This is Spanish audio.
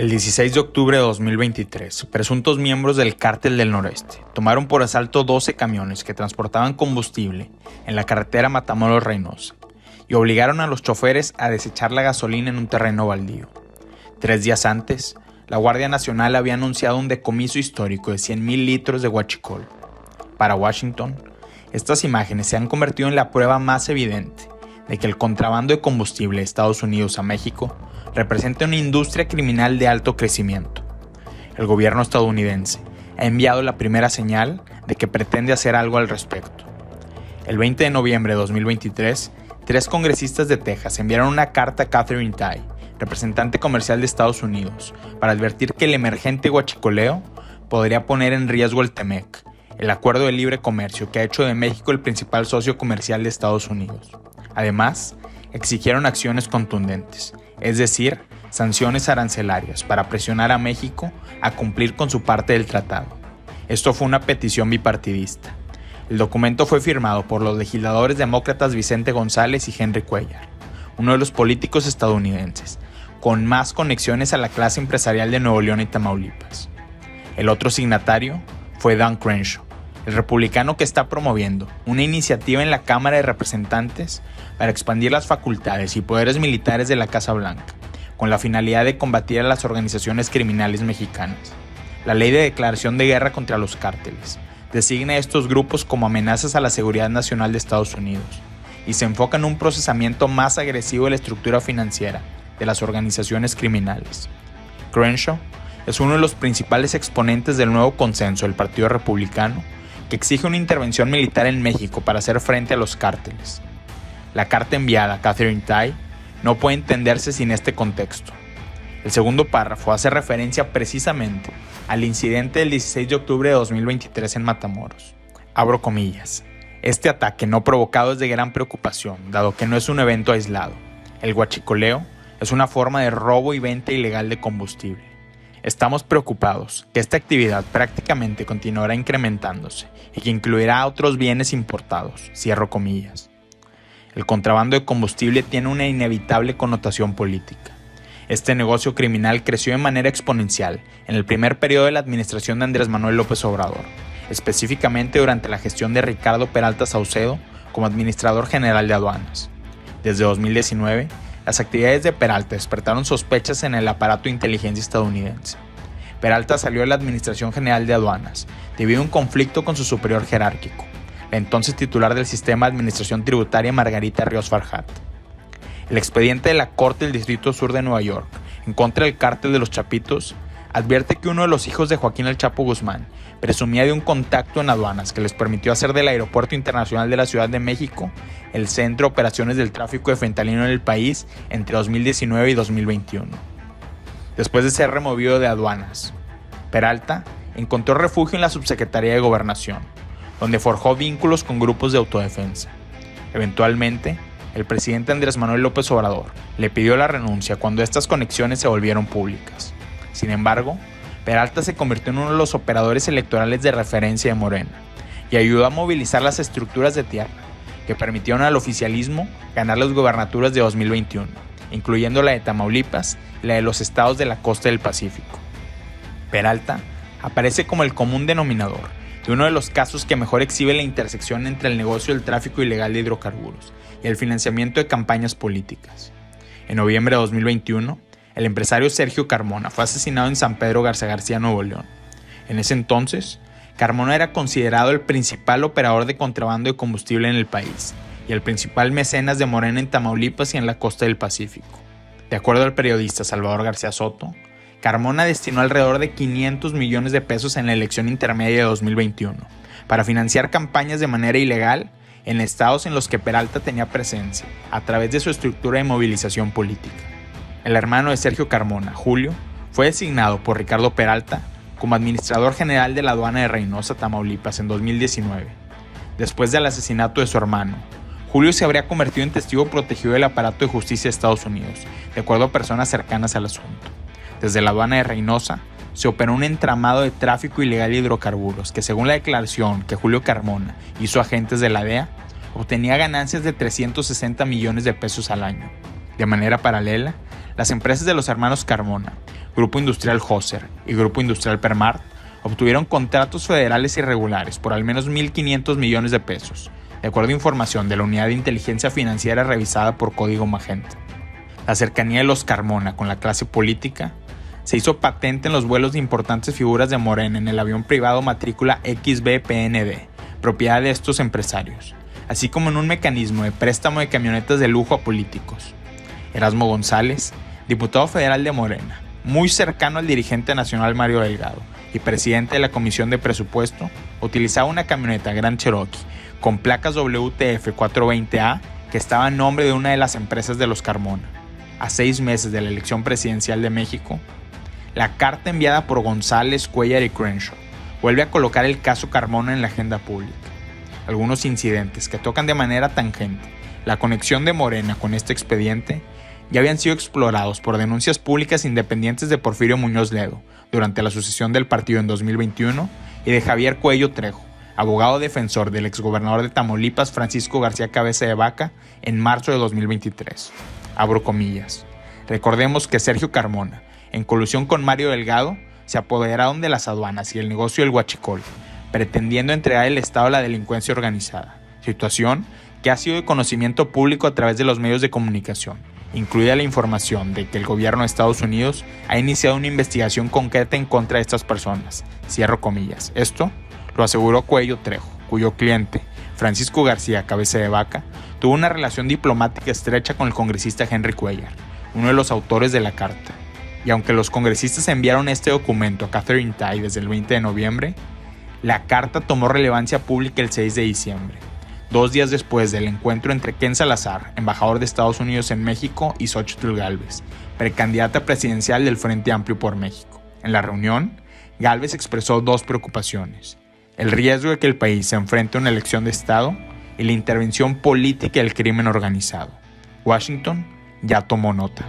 El 16 de octubre de 2023, presuntos miembros del Cártel del Noreste tomaron por asalto 12 camiones que transportaban combustible en la carretera Matamoros-Reynosa y obligaron a los choferes a desechar la gasolina en un terreno baldío. 3 días antes, la Guardia Nacional había anunciado un decomiso histórico de 100,000 litros de huachicol. Para Washington, estas imágenes se han convertido en la prueba más evidente de que el contrabando de combustible de Estados Unidos a México representa una industria criminal de alto crecimiento. El gobierno estadounidense ha enviado la primera señal de que pretende hacer algo al respecto. El 20 de noviembre de 2023, 3 congresistas de Texas enviaron una carta a Katherine Tai, representante comercial de Estados Unidos, para advertir que el emergente huachicoleo podría poner en riesgo el TEMEC, el acuerdo de libre comercio que ha hecho de México el principal socio comercial de Estados Unidos. Además, exigieron acciones contundentes, es decir, sanciones arancelarias para presionar a México a cumplir con su parte del tratado. Esto fue una petición bipartidista. El documento fue firmado por los legisladores demócratas Vicente González y Henry Cuellar, uno de los políticos estadounidenses con más conexiones a la clase empresarial de Nuevo León y Tamaulipas. El otro signatario fue Dan Crenshaw, el republicano que está promoviendo una iniciativa en la Cámara de Representantes para expandir las facultades y poderes militares de la Casa Blanca, con la finalidad de combatir a las organizaciones criminales mexicanas. La ley de declaración de guerra contra los cárteles designa a estos grupos como amenazas a la seguridad nacional de Estados Unidos y se enfoca en un procesamiento más agresivo de la estructura financiera de las organizaciones criminales. Crenshaw es uno de los principales exponentes del nuevo consenso del Partido Republicano que exige una intervención militar en México para hacer frente a los cárteles. La carta enviada a Katherine Tai no puede entenderse sin este contexto. El segundo párrafo hace referencia precisamente al incidente del 16 de octubre de 2023 en Matamoros. Abro comillas. Este ataque no provocado es de gran preocupación, dado que no es un evento aislado. El huachicoleo es una forma de robo y venta ilegal de combustible. Estamos preocupados que esta actividad prácticamente continuará incrementándose y que incluirá otros bienes importados, cierro comillas. El contrabando de combustible tiene una inevitable connotación política. Este negocio criminal creció de manera exponencial en el primer periodo de la administración de Andrés Manuel López Obrador, específicamente durante la gestión de Ricardo Peralta Saucedo como administrador general de aduanas. Desde 2019, las actividades de Peralta despertaron sospechas en el aparato de inteligencia estadounidense. Peralta salió de la Administración General de Aduanas debido a un conflicto con su superior jerárquico, la entonces titular del Sistema de Administración Tributaria Margarita Ríos Farjat. El expediente de la Corte del Distrito Sur de Nueva York en contra del Cártel de los Chapitos advierte que uno de los hijos de Joaquín El Chapo Guzmán presumía de un contacto en aduanas que les permitió hacer del Aeropuerto Internacional de la Ciudad de México el centro de operaciones del tráfico de fentanilo en el país entre 2019 y 2021. Después de ser removido de aduanas, Peralta encontró refugio en la Subsecretaría de Gobernación, donde forjó vínculos con grupos de autodefensa. Eventualmente, el presidente Andrés Manuel López Obrador le pidió la renuncia cuando estas conexiones se volvieron públicas. Sin embargo, Peralta se convirtió en uno de los operadores electorales de referencia de Morena y ayudó a movilizar las estructuras de tierra que permitieron al oficialismo ganar las gobernaturas de 2021, incluyendo la de Tamaulipas y la de los estados de la costa del Pacífico. Peralta aparece como el común denominador de uno de los casos que mejor exhibe la intersección entre el negocio del tráfico ilegal de hidrocarburos y el financiamiento de campañas políticas. En noviembre de 2021, el empresario Sergio Carmona fue asesinado en San Pedro Garza García, Nuevo León. En ese entonces, Carmona era considerado el principal operador de contrabando de combustible en el país y el principal mecenas de Morena en Tamaulipas y en la costa del Pacífico. De acuerdo al periodista Salvador García Soto, Carmona destinó alrededor de 500 millones de pesos en la elección intermedia de 2021 para financiar campañas de manera ilegal en estados en los que Peralta tenía presencia a través de su estructura de movilización política. El hermano de Sergio Carmona, Julio, fue designado por Ricardo Peralta como administrador general de la aduana de Reynosa, Tamaulipas, en 2019. Después del asesinato de su hermano, Julio se habría convertido en testigo protegido del aparato de justicia de Estados Unidos, de acuerdo a personas cercanas al asunto. Desde la aduana de Reynosa, se operó un entramado de tráfico ilegal de hidrocarburos que, según la declaración que Julio Carmona hizo a agentes de la DEA, obtenía ganancias de 360 millones de pesos al año. De manera paralela, Las empresas de los hermanos Carmona, Grupo Industrial Hauser y Grupo Industrial Permart, obtuvieron contratos federales irregulares por al menos 1.500 millones de pesos, de acuerdo a información de la Unidad de Inteligencia Financiera revisada por Código Magenta. La cercanía de los Carmona con la clase política se hizo patente en los vuelos de importantes figuras de Morena en el avión privado matrícula XBPND, propiedad de estos empresarios, así como en un mecanismo de préstamo de camionetas de lujo a políticos. Erasmo González, diputado federal de Morena, muy cercano al dirigente nacional Mario Delgado y presidente de la Comisión de Presupuesto, utilizaba una camioneta Grand Cherokee con placas WTF 420A que estaba a nombre de una de las empresas de los Carmona. A 6 meses de la elección presidencial de México, la carta enviada por González, Cuellar y Crenshaw vuelve a colocar el caso Carmona en la agenda pública. Algunos incidentes que tocan de manera tangente la conexión de Morena con este expediente ya habían sido explorados por denuncias públicas independientes de Porfirio Muñoz Ledo durante la sucesión del partido en 2021 y de Javier Cuello Trejo, abogado defensor del exgobernador de Tamaulipas Francisco García Cabeza de Vaca en marzo de 2023. Abro comillas. Recordemos que Sergio Carmona, en colusión con Mario Delgado, se apoderaron de las aduanas y el negocio del huachicol, pretendiendo entregar el Estado a la delincuencia organizada, situación que ha sido de conocimiento público a través de los medios de comunicación, incluida la información de que el gobierno de Estados Unidos ha iniciado una investigación concreta en contra de estas personas. Cierro comillas. Esto lo aseguró Cuello Trejo, cuyo cliente, Francisco García Cabeza de Vaca, tuvo una relación diplomática estrecha con el congresista Henry Cuellar, uno de los autores de la carta. Y aunque los congresistas enviaron este documento a Catherine Tai desde el 20 de noviembre, la carta tomó relevancia pública el 6 de diciembre, 2 días después del encuentro entre Ken Salazar, embajador de Estados Unidos en México, y Xóchitl Gálvez, precandidata presidencial del Frente Amplio por México. En la reunión, Gálvez expresó 2 preocupaciones: el riesgo de que el país se enfrente a una elección de Estado y la intervención política del crimen organizado. Washington ya tomó nota.